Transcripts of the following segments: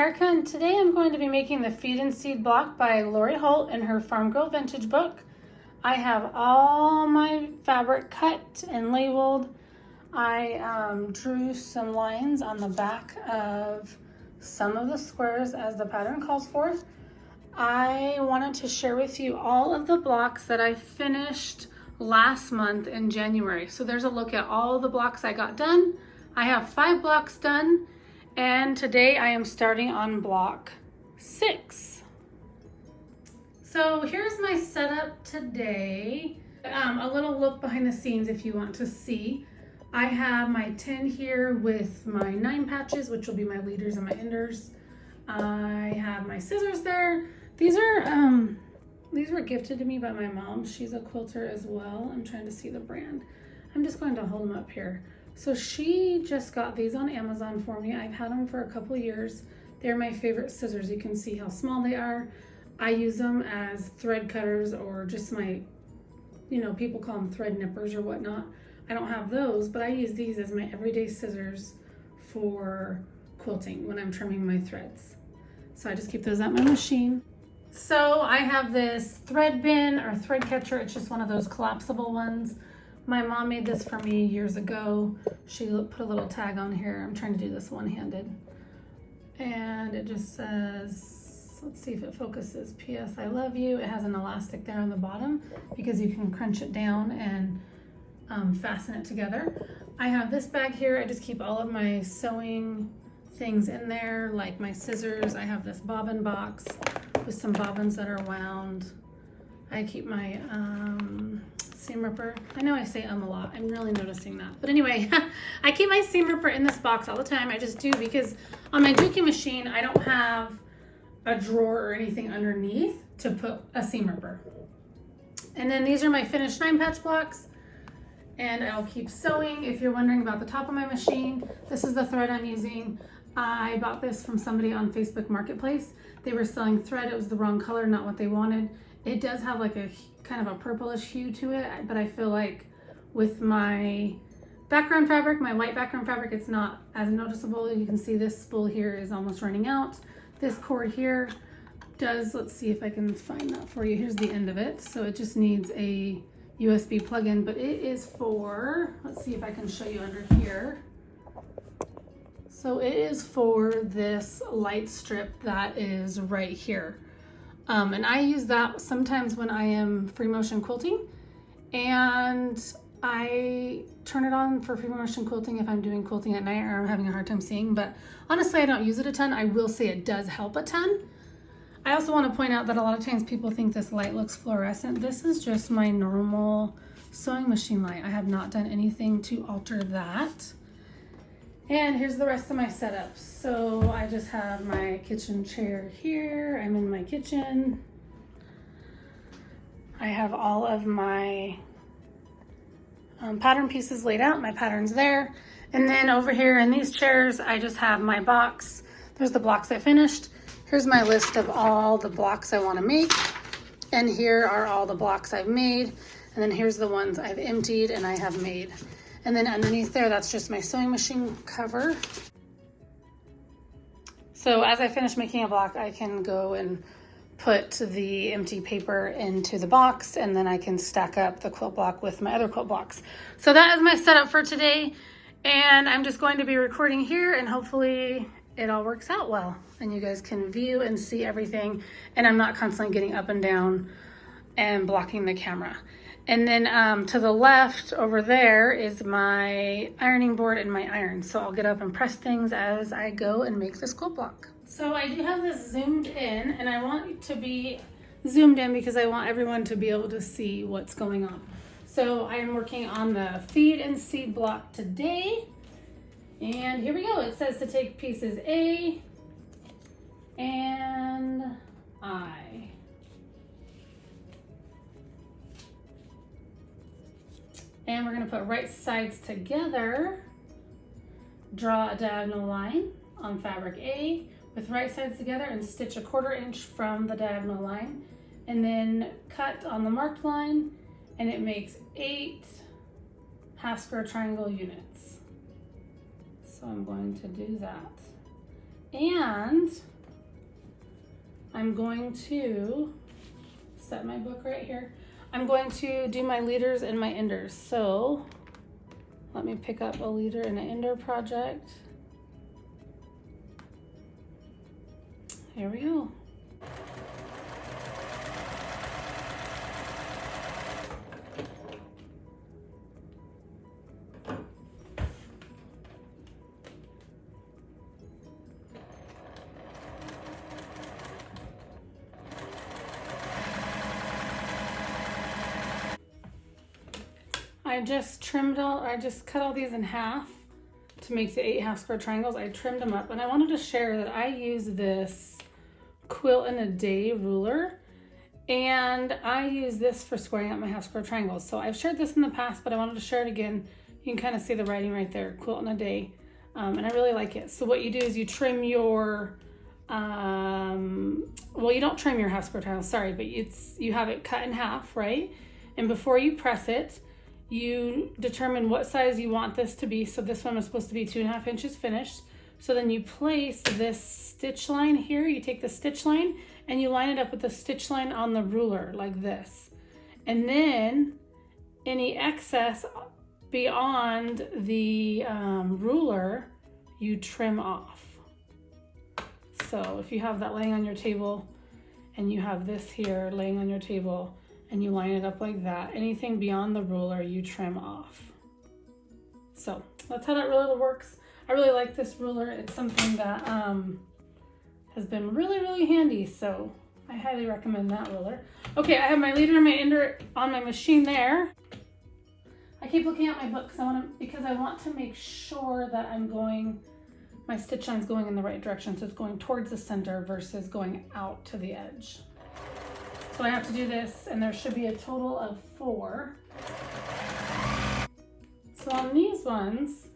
America, and today I'm going to be making the Feed and Seed block by Lori Holt in her Farm Girl Vintage book. I have all my fabric cut and labeled. I drew some lines on the back of some of the squares as the pattern calls for. I wanted to share with you all of the blocks that I finished last month in January. So there's a look at all the blocks I got done. I have 5 blocks done, and today I am starting on block 6. So here's my setup today. A little look behind the scenes if you want to see. I have my tin here with my 9 patches, which will be my leaders and my enders. I have my scissors there. These were gifted to me by my mom. She's a quilter as well. I'm trying to see the brand. I'm just going to hold them up here. So she just got these on Amazon for me. I've had them for a couple years. They're my favorite scissors. You can see how small they are. I use them as thread cutters or just my, people call them thread nippers or whatnot. I don't have those, but I use these as my everyday scissors for quilting when I'm trimming my threads. So I just keep those at my machine. So I have this thread bin or thread catcher. It's just one of those collapsible ones. My mom made this for me years ago. She put a little tag on here. I'm trying to do this one-handed. And it just says, let's see if it focuses, P.S. I love you. It has an elastic there on the bottom because you can crunch it down and fasten it together. I have this bag here. I just keep all of my sewing things in there, like my scissors. I have this bobbin box with some bobbins that are wound. I keep my seam ripper. I know I say a lot. I'm really noticing that. But anyway, I keep my seam ripper in this box all the time. I just do because on my Juki machine, I don't have a drawer or anything underneath to put a seam ripper. And then these are my finished 9 patch blocks. And I'll keep sewing. If you're wondering about the top of my machine, this is the thread I'm using. I bought this from somebody on Facebook Marketplace. They were selling thread. It was the wrong color, not what they wanted. It does have like a kind of a purplish hue to it, but I feel like with my background fabric, my white background fabric, it's not as noticeable. You can see this spool here is almost running out. This cord here does, let's see if I can find that for you. Here's the end of it. So it just needs a USB plug-in, but it is for, let's see if I can show you under here. So it is for this light strip that is right here. And I use that sometimes when I am free motion quilting, and I turn it on for free motion quilting if I'm doing quilting at night or I'm having a hard time seeing, but honestly, I don't use it a ton. I will say it does help a ton. I also want to point out that a lot of times people think this light looks fluorescent. This is just my normal sewing machine light. I have not done anything to alter that. And here's the rest of my setup. So I just have my kitchen chair here. I'm in my kitchen. I have all of my pattern pieces laid out, my patterns there. And then over here in these chairs, I just have my box. There's the blocks I finished. Here's my list of all the blocks I want to make. And here are all the blocks I've made. And then here's the ones I've emptied and I have made. And then underneath there, that's just my sewing machine cover. So as I finish making a block, I can go and put the empty paper into the box, and then I can stack up the quilt block with my other quilt blocks. So that is my setup for today. And I'm just going to be recording here, and hopefully it all works out well. And you guys can view and see everything. And I'm not constantly getting up and down and blocking the camera. And then to the left over there is my ironing board and my iron. So I'll get up and press things as I go and make this quilt block. So I do have this zoomed in, and I want it to be zoomed in because I want everyone to be able to see what's going on. So I am working on the Feed and Seed block today. And here we go. It says to take pieces A and I. And we're going to put right sides together, draw a diagonal line on fabric A with right sides together and stitch a 1/4 inch from the diagonal line, and then cut on the marked line, and it makes 8 half square triangle units. So I'm going to do that. And I'm going to set my book right here. I'm going to do my leaders and my enders. So let me pick up a leader and an ender project. Here we go. I just cut all these in half to make the 8 half square triangles. I trimmed them up, and I wanted to share that I use this Quilt in a Day ruler, and I use this for squaring up my half square triangles. So I've shared this in the past, but I wanted to share it again. You can kind of see the writing right there, Quilt in a Day, and I really like it. So what you do is you trim your, well, you don't trim your half square triangles, sorry, but you have it cut in half, right? And before you press it, you determine what size you want this to be. So this one was supposed to be 2.5 inches finished. So then you place this stitch line here. You take the stitch line and you line it up with the stitch line on the ruler like this. And then any excess beyond the ruler, you trim off. So if you have that laying on your table and you have this here laying on your table, and you line it up like that, anything beyond the ruler you trim off. So that's how that ruler works. I really like this ruler. It's something that has been really, really handy, so I highly recommend that ruler. Okay, I have my leader and my ender on my machine there. I keep looking at my book because I want to make sure that my stitch line's going in the right direction, so it's going towards the center versus going out to the edge. So I have to do this, and there should be a total of 4. So on these ones,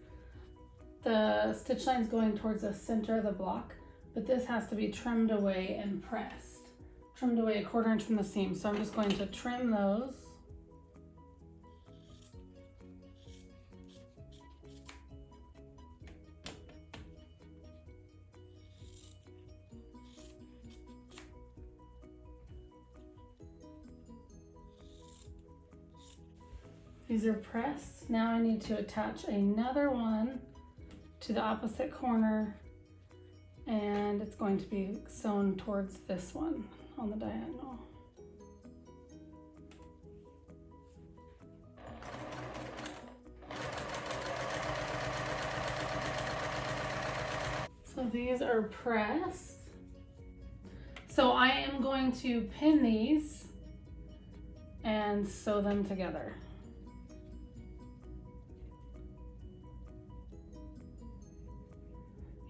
the stitch line's going towards the center of the block, but this has to be trimmed away and pressed. Trimmed away 1/4 inch from the seam. So I'm just going to trim those. These are pressed. Now I need to attach another one to the opposite corner, and it's going to be sewn towards this one on the diagonal. So these are pressed. So I am going to pin these and sew them together.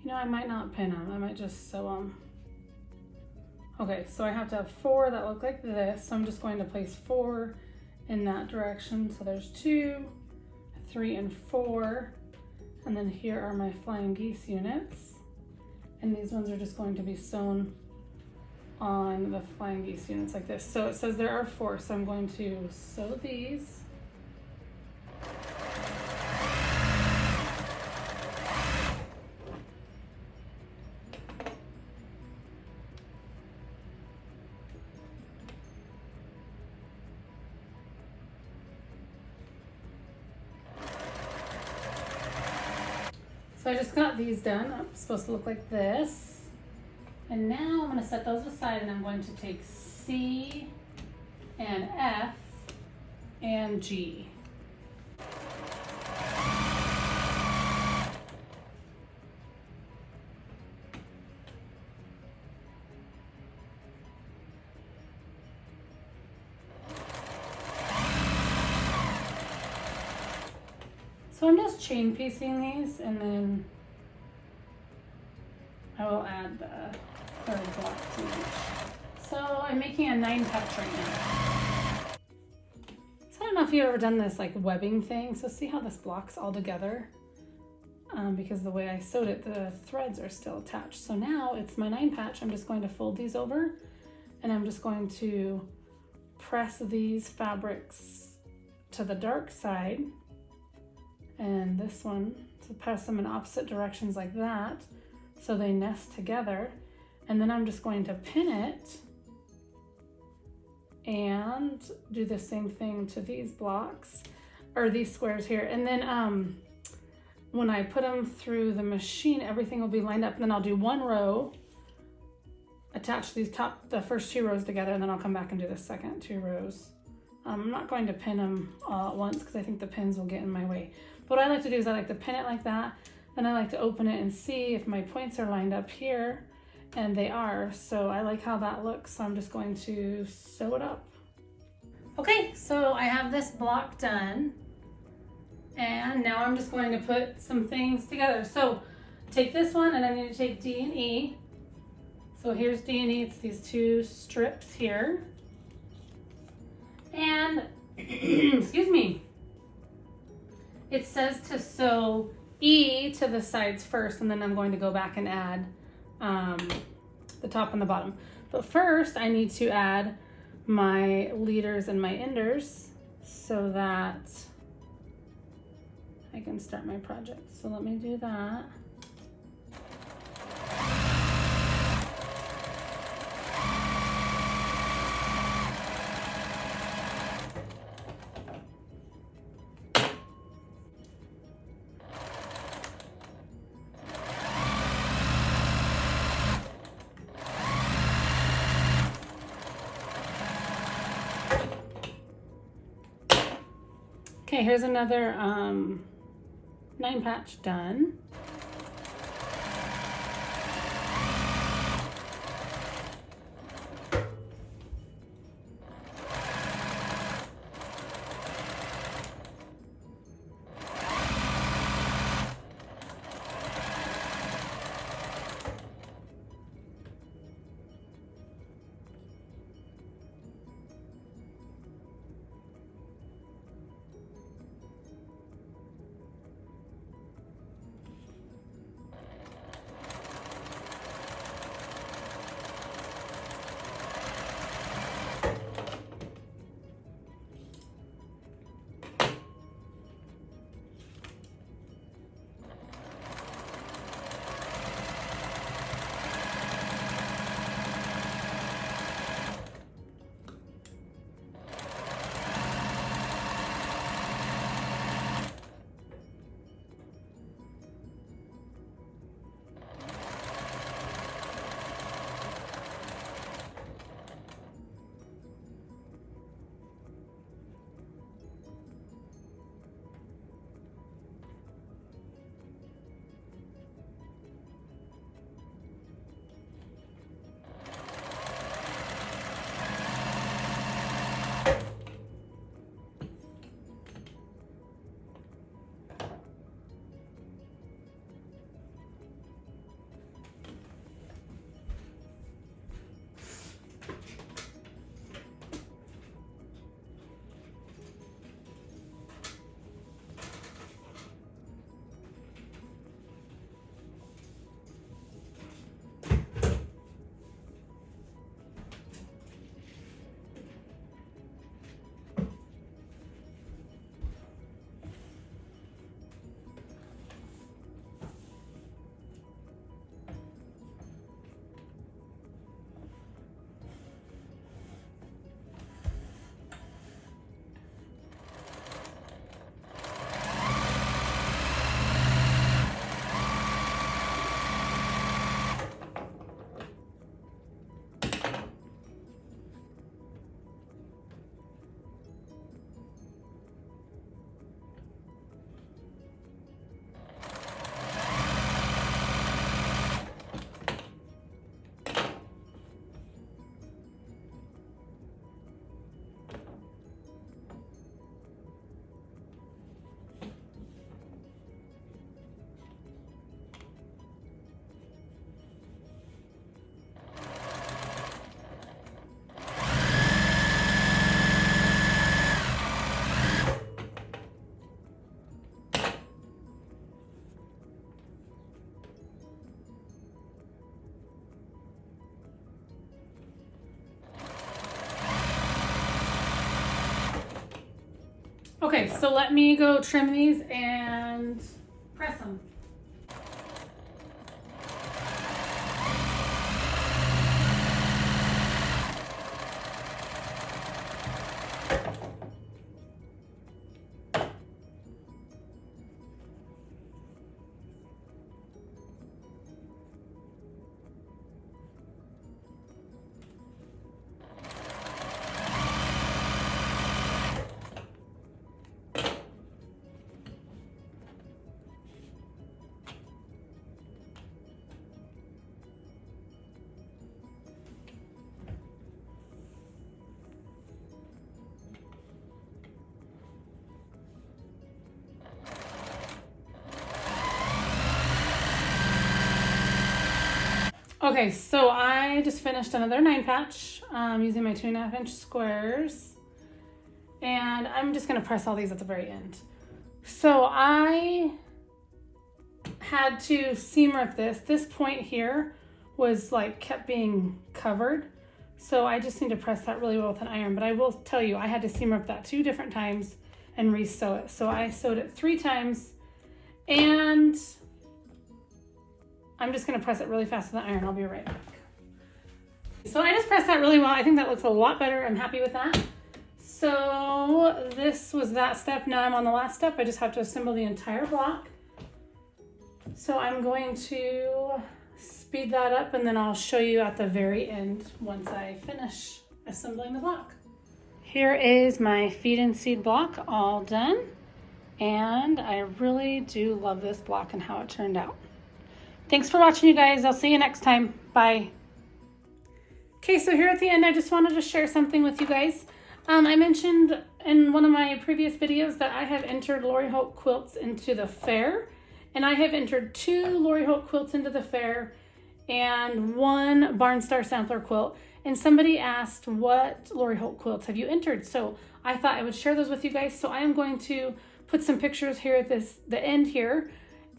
You know, I might not pin them, I might just sew them. Okay, so I have to have 4 that look like this, so I'm just going to place 4 in that direction. So there's 2, 3, and 4, and then here are my flying geese units, and these ones are just going to be sewn on the flying geese units like this. So it says there are 4, so I'm going to sew these. So I just got these done. I'm supposed to look like this. And now I'm going to set those aside, and I'm going to take C and F and G. So I'm just chain piecing these, and then I will add the 3rd block to each. So I'm making a 9 patch right now. So I don't know if you've ever done this like webbing thing. So see how this blocks all together? Because the way I sewed it, the threads are still attached. So now it's my 9 patch. I'm just going to fold these over, and I'm just going to press these fabrics to the dark side, and this one to press them in opposite directions like that, so they nest together. And then I'm just going to pin it and do the same thing to these blocks or these squares here. And then when I put them through the machine, everything will be lined up. And then I'll do one row, attach the first 2 rows together, and then I'll come back and do the second 2 rows. I'm not going to pin them all at once because I think the pins will get in my way. But what I like to do is I like to pin it like that. Then I like to open it and see if my points are lined up here, and they are. So I like how that looks. So I'm just going to sew it up. Okay, so I have this block done. And now I'm just going to put some things together. So take this one and I'm going to take D and E. So here's D and E, it's these 2 strips here. And, excuse me, it says to sew E to the sides first, and then I'm going to go back and add the top and the bottom. But first I need to add my leaders and my enders so that I can start my project. So let me do that. Okay, here's another 9 patch done. Okay, so let me go trim these and press them. Okay, so I just finished another 9 patch using my 2.5 inch squares. And I'm just gonna press all these at the very end. So I had to seam rip this. This point here was like kept being covered. So I just need to press that really well with an iron. But I will tell you, I had to seam rip that 2 different times and re-sew it. So I sewed it 3 times, and I'm just gonna press it really fast with an iron. I'll be right back. So I just pressed that really well. I think that looks a lot better. I'm happy with that. So this was that step. Now I'm on the last step. I just have to assemble the entire block. So I'm going to speed that up, and then I'll show you at the very end once I finish assembling the block. Here is my feed and seed block all done. And I really do love this block and how it turned out. Thanks for watching, you guys. I'll see you next time. Bye. Okay, so here at the end, I just wanted to share something with you guys. I mentioned in one of my previous videos that I have entered Lori Holt quilts into the fair. And I have entered 2 Lori Holt quilts into the fair and 1 Barnstar sampler quilt. And somebody asked, what Lori Holt quilts have you entered? So I thought I would share those with you guys. So I am going to put some pictures here at the end here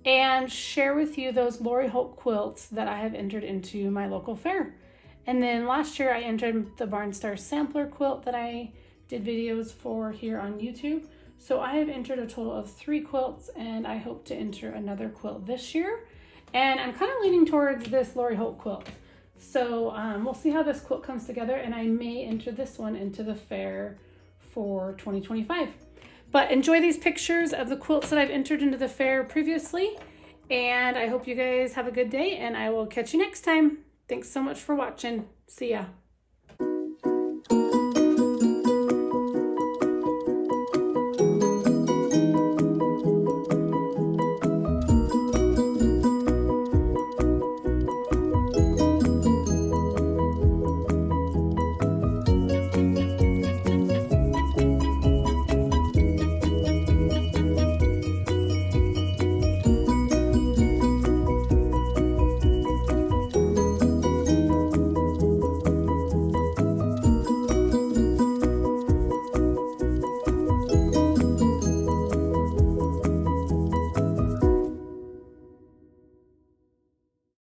and share with you those Lori Holt quilts that I have entered into my local fair. And then last year I entered the Barnstar sampler quilt that I did videos for here on YouTube. So I have entered a total of 3 quilts, and I hope to enter another quilt this year. And I'm kind of leaning towards this Lori Holt quilt. So we'll see how this quilt comes together, and I may enter this one into the fair for 2025. But enjoy these pictures of the quilts that I've entered into the fair previously. And I hope you guys have a good day, and I will catch you next time. Thanks so much for watching. See ya.